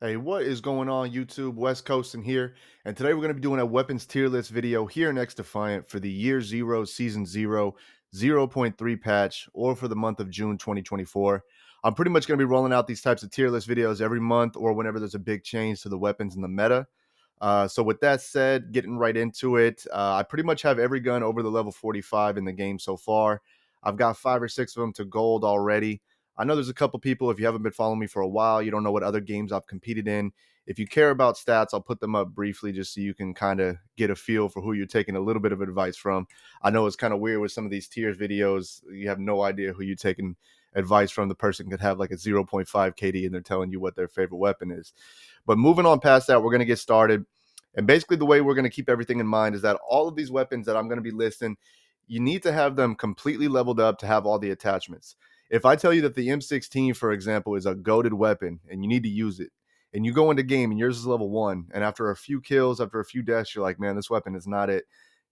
Hey, what is going on, YouTube? West Coast in here, and today we're going to be doing a weapons tier list video here in XDefiant for the Year Zero, Season Zero, 0.3 patch, or for the month of June 2024. I'm pretty much going to be rolling out these types of tier list videos every month or whenever there's a big change to the weapons in the meta. So with that said, getting right into it, I pretty much have every gun over the level 45 in the game so far. I've got 5 or 6 of them to gold already. I know there's a couple people, if you haven't been following me for a while, you don't know what other games I've competed in. If you care about stats, I'll put them up briefly just so you can kind of get a feel for who you're taking a little bit of advice from. I know it's kind of weird with some of these tiers videos. You have no idea who you're taking advice from. The person could have like a zero point 0.5 KD and they're telling you what their favorite weapon is. But moving on past that, we're going to get started. And basically, the way we're going to keep everything in mind is that all of these weapons that I'm going to be listing, you need to have them completely leveled up to have all the attachments. If I tell you that the M16, for example, is a goated weapon and you need to use it, and you go into game and yours is level 1, and after a few kills, after a few deaths, you're like, man, this weapon is not it.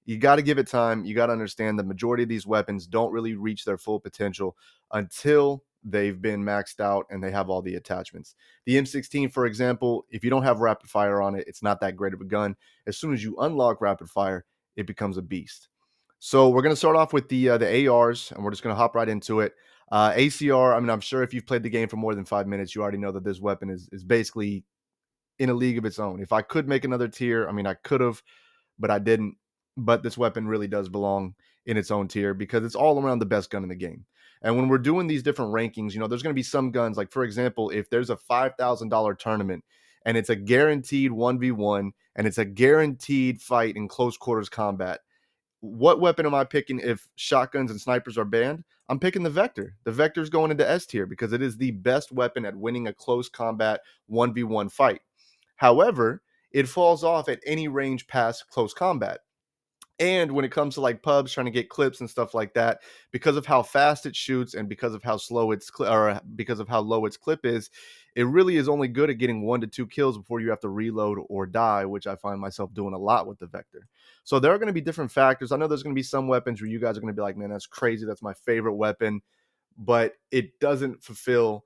You got to give it time. You got to understand the majority of these weapons don't really reach their full potential until they've been maxed out and they have all the attachments. The M16, for example, if you don't have rapid fire on it, it's not that great of a gun. As soon as you unlock rapid fire, it becomes a beast. So we're going to start off with the ARs, and we're just going to hop right into it. ACR, I mean, I'm sure if you've played the game for more than 5 minutes, you already know that this weapon is basically in a league of its own. If I could make another tier, I mean, I could have, but I didn't. But this weapon really does belong in its own tier because it's all around the best gun in the game. And when we're doing these different rankings, there's going to be some guns, like for example, if there's a $5,000 tournament and it's a guaranteed 1v1 and it's a guaranteed fight in close quarters combat, what weapon am I picking if shotguns and snipers are banned? I'm picking the Vector. The Vector's going into S tier because it is the best weapon at winning a close combat 1v1 fight. However, it falls off at any range past close combat. And when it comes to like pubs trying to get clips and stuff like that, because of how fast it shoots and because of how slow or because of how low its clip is, it really is only good at getting 1 to 2 kills before you have to reload or die, which I find myself doing a lot with the Vector. So there are going to be different factors. I know there's going to be some weapons where you guys are going to be like, man, that's crazy. That's my favorite weapon, but it doesn't fulfill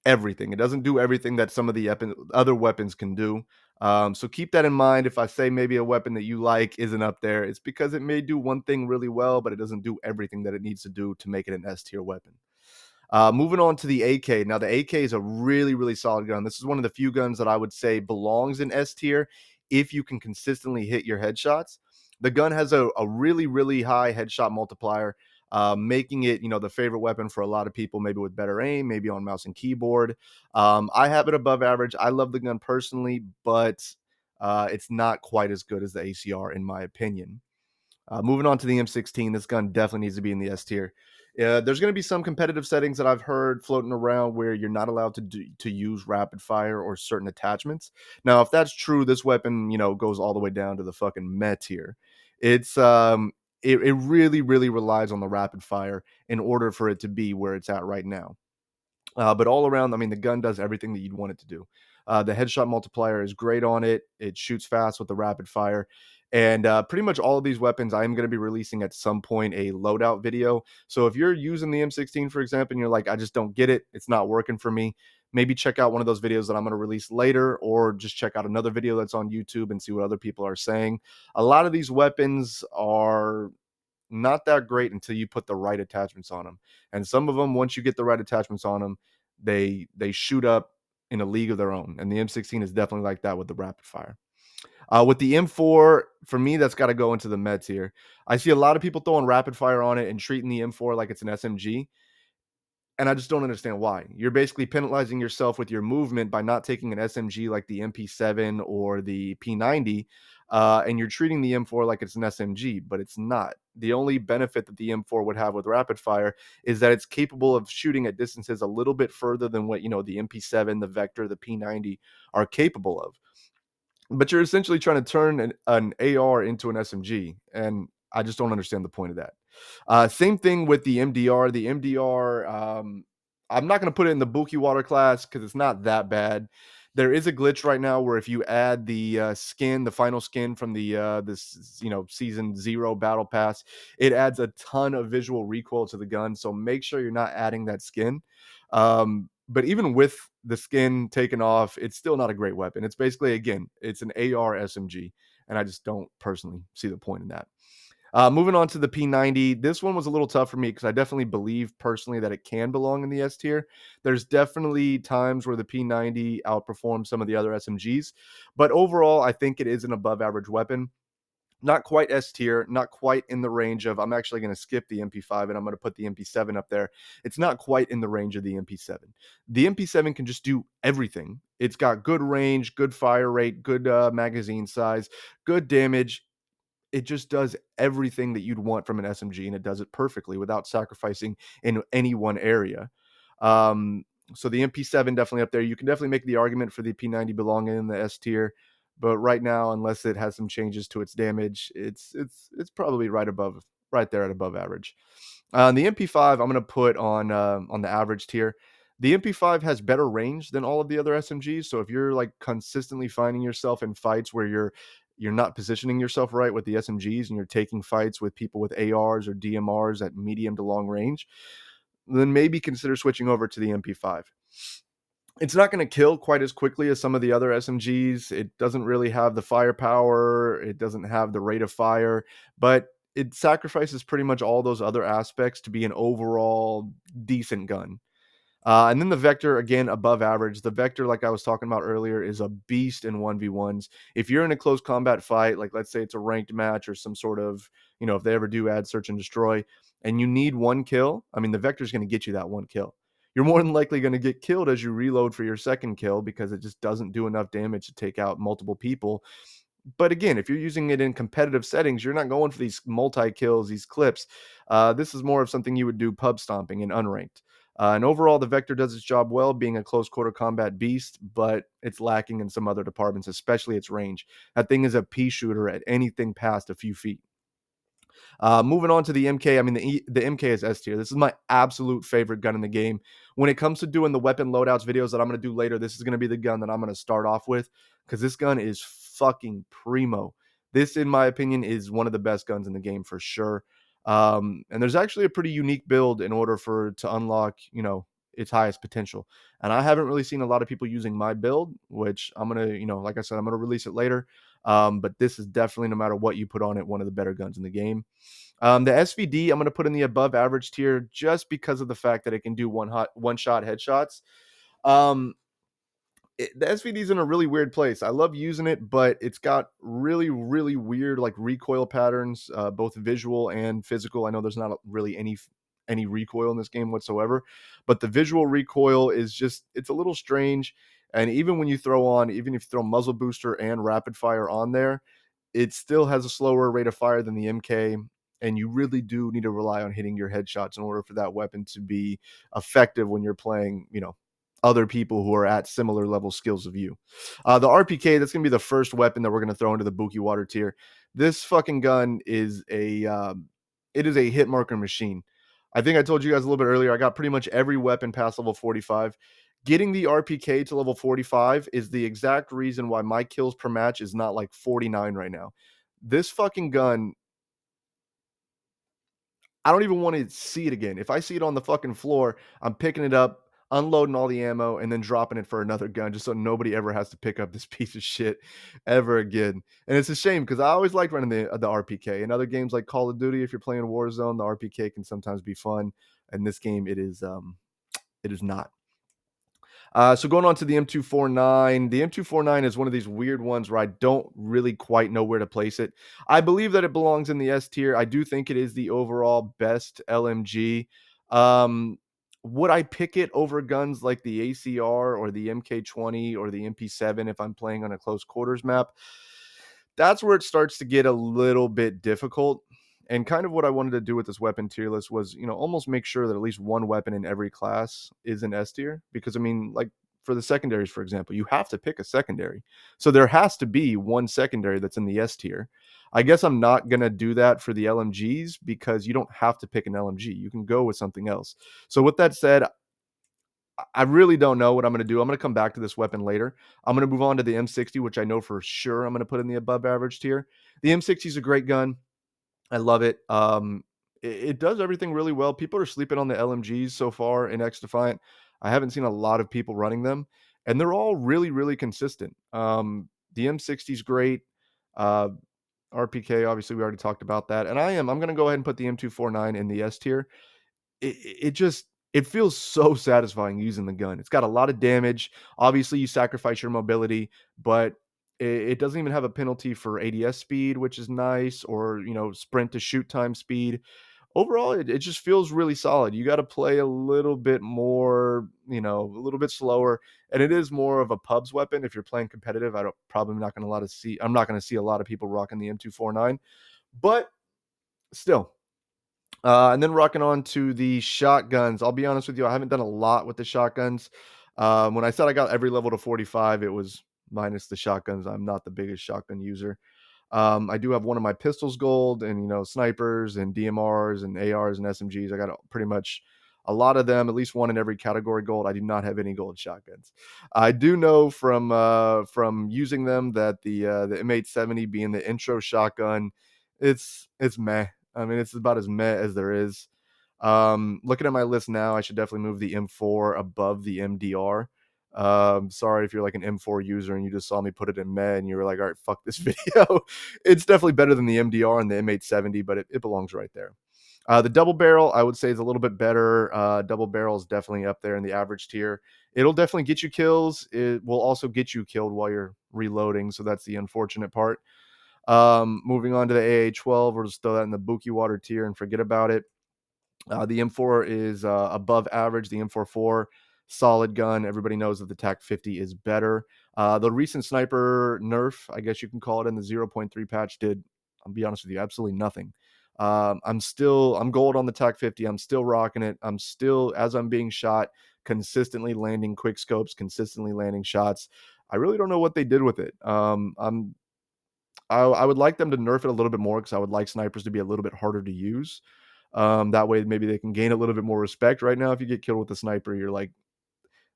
everything. It doesn't do everything that some of the other weapons can do. So keep that in mind. If I say maybe a weapon that you like isn't up there, it's because it may do one thing really well, but it doesn't do everything that it needs to do to make it an S tier weapon. Moving on to the AK. Now, the AK is a really, really solid gun. This is one of the few guns that I would say belongs in S tier if you can consistently hit your headshots. The gun has a really, really high headshot multiplier, making it, the favorite weapon for a lot of people, maybe with better aim, maybe on mouse and keyboard. I have it above average. I love the gun personally, but it's not quite as good as the ACR, in my opinion. Moving on to the M16, this gun definitely needs to be in the S tier. There's going to be some competitive settings that I've heard floating around where you're not allowed to use rapid fire or certain attachments. Now, if that's true, this weapon, goes all the way down to the fucking meh tier. It's it really, really relies on the rapid fire in order for it to be where it's at right now. But all around, I mean, the gun does everything that you'd want it to do. The headshot multiplier is great on it. It shoots fast with the rapid fire. And pretty much all of these weapons, I am going to be releasing at some point a loadout video. So if you're using the M16, for example, and you're like, I just don't get it, it's not working for me, maybe check out one of those videos that I'm going to release later, or just check out another video that's on YouTube and see what other people are saying. A lot of these weapons are not that great until you put the right attachments on them. And some of them, once you get the right attachments on them, they shoot up in a league of their own. And the M16 is definitely like that with the rapid fire. With the M4, for me, that's got to go into the meds here. I see a lot of people throwing rapid fire on it and treating the M4 like it's an SMG. And I just don't understand why. You're basically penalizing yourself with your movement by not taking an SMG like the MP7 or the P90, and you're treating the M4 like it's an SMG, but it's not. The only benefit that the M4 would have with rapid fire is that it's capable of shooting at distances a little bit further than what the MP7, the Vector, the P90 are capable of. But you're essentially trying to turn an AR into an SMG, and I just don't understand the point of that. Same thing with the MDR. The MDR, I'm not going to put it in the Buki water class because it's not that bad. There is a glitch right now where if you add the skin, the final skin from the this season 0 battle pass, it adds a ton of visual recoil to the gun. So make sure you're not adding that skin. But even with the skin taken off, it's still not a great weapon. It's basically, again, it's an AR SMG, and I just don't personally see the point in that. Moving on to the P90, this one was a little tough for me because I definitely believe personally that it can belong in the S tier. There's definitely times where the P90 outperforms some of the other SMGs, but overall, I think it is an above average weapon. Not quite S tier, not quite in the range of. I'm actually going to skip the MP5 and I'm going to put the MP7 up there. It's not quite in the range of the MP7. The MP7 can just do everything. It's got good range, good fire rate, good magazine size, good damage. It just does everything that you'd want from an SMG, and it does it perfectly without sacrificing in any one area. Um, so the MP7 definitely up there. You can definitely make the argument for the P90 belonging in the S tier, but right now, unless it has some changes to its damage, it's probably right there at above average. The MP5, I'm gonna put on the average tier. The MP5 has better range than all of the other SMGs. So if you're like consistently finding yourself in fights where you're not positioning yourself right with the SMGs and you're taking fights with people with ARs or DMRs at medium to long range, then maybe consider switching over to the MP5. It's not going to kill quite as quickly as some of the other SMGs. It doesn't really have the firepower, it doesn't have the rate of fire, but it sacrifices pretty much all those other aspects to be an overall decent gun. And then the Vector, again, above average. The Vector, like I was talking about earlier, is a beast in 1v1s. If you're in a close combat fight, like let's say it's a ranked match or some sort of, if they ever do add search and destroy, and you need one kill, I mean, the Vector's going to get you that one kill. You're more than likely going to get killed as you reload for your second kill because it just doesn't do enough damage to take out multiple people. But again, if you're using it in competitive settings, you're not going for these multi kills, these clips. This is more of something you would do pub stomping in unranked. And overall, the Vector does its job well, being a close quarter combat beast, but it's lacking in some other departments, especially its range. That thing is a pea shooter at anything past a few feet. Moving on to the MK, I mean, the MK is S tier. This is my absolute favorite gun in the game. When it comes to doing the weapon loadouts videos that I'm going to do later, this is going to be the gun that I'm going to start off with because this gun is fucking primo. This, in my opinion, is one of the best guns in the game for sure. And there's actually a pretty unique build in order for to unlock, its highest potential. And I haven't really seen a lot of people using my build, which I'm gonna, like I said, I'm gonna release it later. But this is definitely, no matter what you put on it, one of the better guns in the game. The SVD, I'm going to put in the above average tier just because of the fact that it can do one shot headshots. Um, the SVD is in a really weird place. I love using it, but it's got really, really weird like recoil patterns, both visual and physical. I know there's not really any recoil in this game whatsoever, but the visual recoil is just it's a little strange. And even if you throw muzzle booster and rapid fire on there, it still has a slower rate of fire than the MK, and you really do need to rely on hitting your headshots in order for that weapon to be effective when you're playing, other people who are at similar level skills of you. The RPK, that's going to be the first weapon that we're going to throw into the Buki water tier. This fucking gun is it is a hit marker machine. I think I told you guys a little bit earlier, I got pretty much every weapon past level 45. Getting the RPK to level 45 is the exact reason why my kills per match is not like 49 right now. This fucking gun, I don't even want to see it again. If I see it on the fucking floor, I'm picking it up, unloading all the ammo, and then dropping it for another gun just so nobody ever has to pick up this piece of shit ever again. And it's a shame because I always liked running the RPK. In other games like Call of Duty, if you're playing Warzone, the RPK can sometimes be fun. In this game, it is not. So going on to the M249, the M249 is one of these weird ones where I don't really quite know where to place it. I believe that it belongs in the S tier. I do think it is the overall best LMG. Um, would I pick it over guns like the ACR or the MK20 or the MP7 if I'm playing on a close quarters map? That's where it starts to get a little bit difficult. And kind of what I wanted to do with this weapon tier list was, almost make sure that at least one weapon in every class is in S tier. Because, I mean, like for the secondaries, for example, you have to pick a secondary. So there has to be one secondary that's in the S tier. I guess I'm not going to do that for the LMGs because you don't have to pick an LMG. You can go with something else. So, with that said, I really don't know what I'm going to do. I'm going to come back to this weapon later. I'm going to move on to the M60, which I know for sure I'm going to put in the above average tier. The M60 is a great gun. I love it. It does everything really well. People are sleeping on the LMGs so far in XDefiant. I haven't seen a lot of people running them, and they're all really, really consistent. The M60 is great. Uh, RPK, obviously, we already talked about that. And I'm going to go ahead and put the M249 in the S tier. It just it feels so satisfying using the gun. It's got a lot of damage. Obviously, you sacrifice your mobility, but it doesn't even have a penalty for ADS speed, which is nice, or sprint to shoot time speed. Overall, it just feels really solid. You got to play a little bit more, a little bit slower, and it is more of a pubs weapon. If you're playing competitive, I don't probably not going to lot of see. I'm not going to see a lot of people rocking the M249, but still, and then rocking on to the shotguns. I'll be honest with you, I haven't done a lot with the shotguns. When I said I got every level to 45, it was minus the shotguns. I'm not the biggest shotgun user. I do have one of my pistols gold, and snipers and DMRs and ARs and SMGs. I got pretty much a lot of them, at least one in every category gold. I do not have any gold shotguns. I do know from using them that the M870 being the intro shotgun, it's meh. I mean, it's about as meh as there is. Looking at my list now, I should definitely move the M4 above the MDR. Sorry if you're like an M4 user and you just saw me put it in meh and you were like, all right, fuck this video. It's definitely better than the MDR and the M870, but it belongs right there. The double barrel, I would say, is a little bit better. Double barrel is definitely up there in the average tier. It'll definitely get you kills. It will also get you killed while you're reloading, so that's the unfortunate part. Moving on to the AA-12, we'll just throw that in the Buki water tier and forget about it. The M4 is above average. The M44, solid gun. Everybody knows that the TAC 50 is better. The recent sniper nerf, I guess you can call it, in the 0.3 patch did, I'll be honest with you, absolutely nothing. I'm gold on the TAC 50. I'm still rocking it. I'm still, as I'm being shot, consistently landing quick scopes, consistently landing shots. I really don't know what they did with it. I would like them to nerf it a little bit more because I would like snipers to be a little bit harder to use. That way, maybe they can gain a little bit more respect. Right now, if you get killed with a sniper, you're like,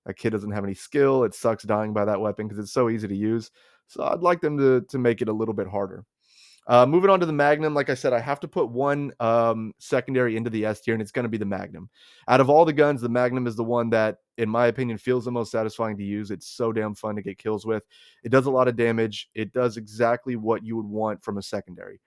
that kid doesn't have any skill. It sucks dying by that weapon because it's so easy to use. So I'd like them to make it a little bit harder. Moving on to the Magnum, like I said, I have to put one secondary into the S tier, and it's going to be the Magnum. Out of all the guns, the Magnum is the one that, in my opinion, feels the most satisfying to use. It's so damn fun to get kills with. It does a lot of damage. It does exactly what you would want from a secondary.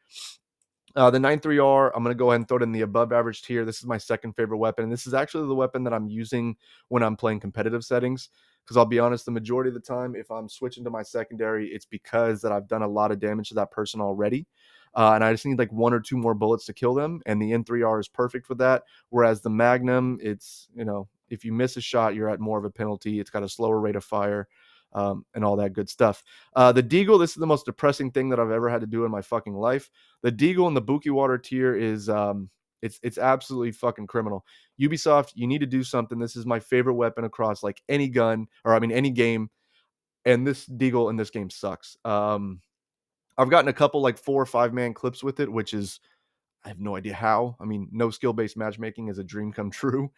The 93R, I'm going to go ahead and throw it in the above average tier. This is my second favorite weapon. And this is actually the weapon that I'm using when I'm playing competitive settings. Because I'll be honest, the majority of the time, if I'm switching to my secondary, it's because that I've done a lot of damage to that person already. And I just need like one or two more bullets to kill them. And the N3R is perfect for that. Whereas the Magnum, it's, if you miss a shot, you're at more of a penalty. It's got a slower rate of fire. And all that good stuff. The Deagle, this is the most depressing thing that I've ever had to do in my fucking life. The Deagle and the Buki water tier is it's absolutely fucking criminal. Ubisoft, you need to do something. This is my favorite weapon across like any gun, or I mean any game, and this Deagle in this game sucks. I've gotten a couple like 4 or 5 man clips with it, which is, I have no idea how. I mean, no skill based matchmaking is a dream come true,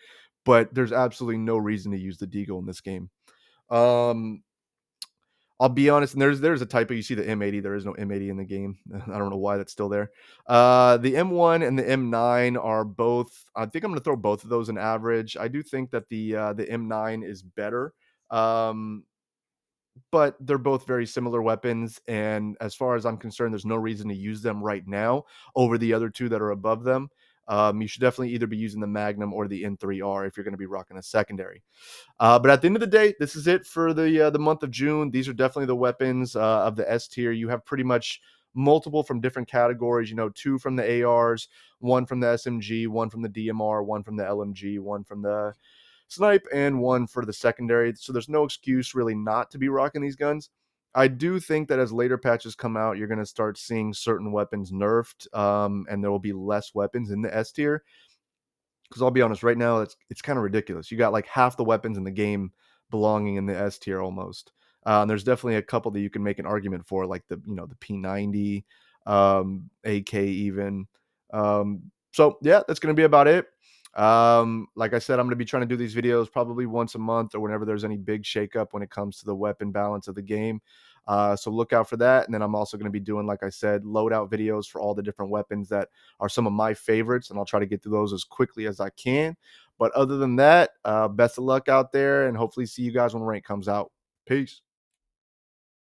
but there's absolutely no reason to use the Deagle in this game. Um, I'll be honest, and there's a typo. You see the M80. There is no M80 in the game. I don't know why that's still there. The M1 and the M9 are both. I think I'm going to throw both of those in average. I do think that the M9 is better, um, but they're both very similar weapons. And as far as I'm concerned, there's no reason to use them right now over the other two that are above them. You should definitely either be using the Magnum or the N3R if you're going to be rocking a secondary. But at the end of the day, this is it for the month of June. These are definitely the weapons of the S tier. You have pretty much multiple from different categories. 2 from the ARs, 1 from the SMG, 1 from the DMR, 1 from the LMG, 1 from the snipe, and 1 for the secondary. So there's no excuse really not to be rocking these guns. I do think that as later patches come out, you're going to start seeing certain weapons nerfed, and there will be less weapons in the S tier. Because I'll be honest, right now it's kind of ridiculous. You got like half the weapons in the game belonging in the S tier almost. And there's definitely a couple that you can make an argument for, like the P90, AK even. So yeah, that's gonna be about it. Like I said, I'm gonna be trying to do these videos probably once a month or whenever there's any big shakeup when it comes to the weapon balance of the game. So look out for that. And then I'm also going to be doing, like I said, loadout videos for all the different weapons that are some of my favorites, and I'll try to get through those as quickly as I can. But other than that, best of luck out there, and hopefully see you guys when rank comes out. Peace.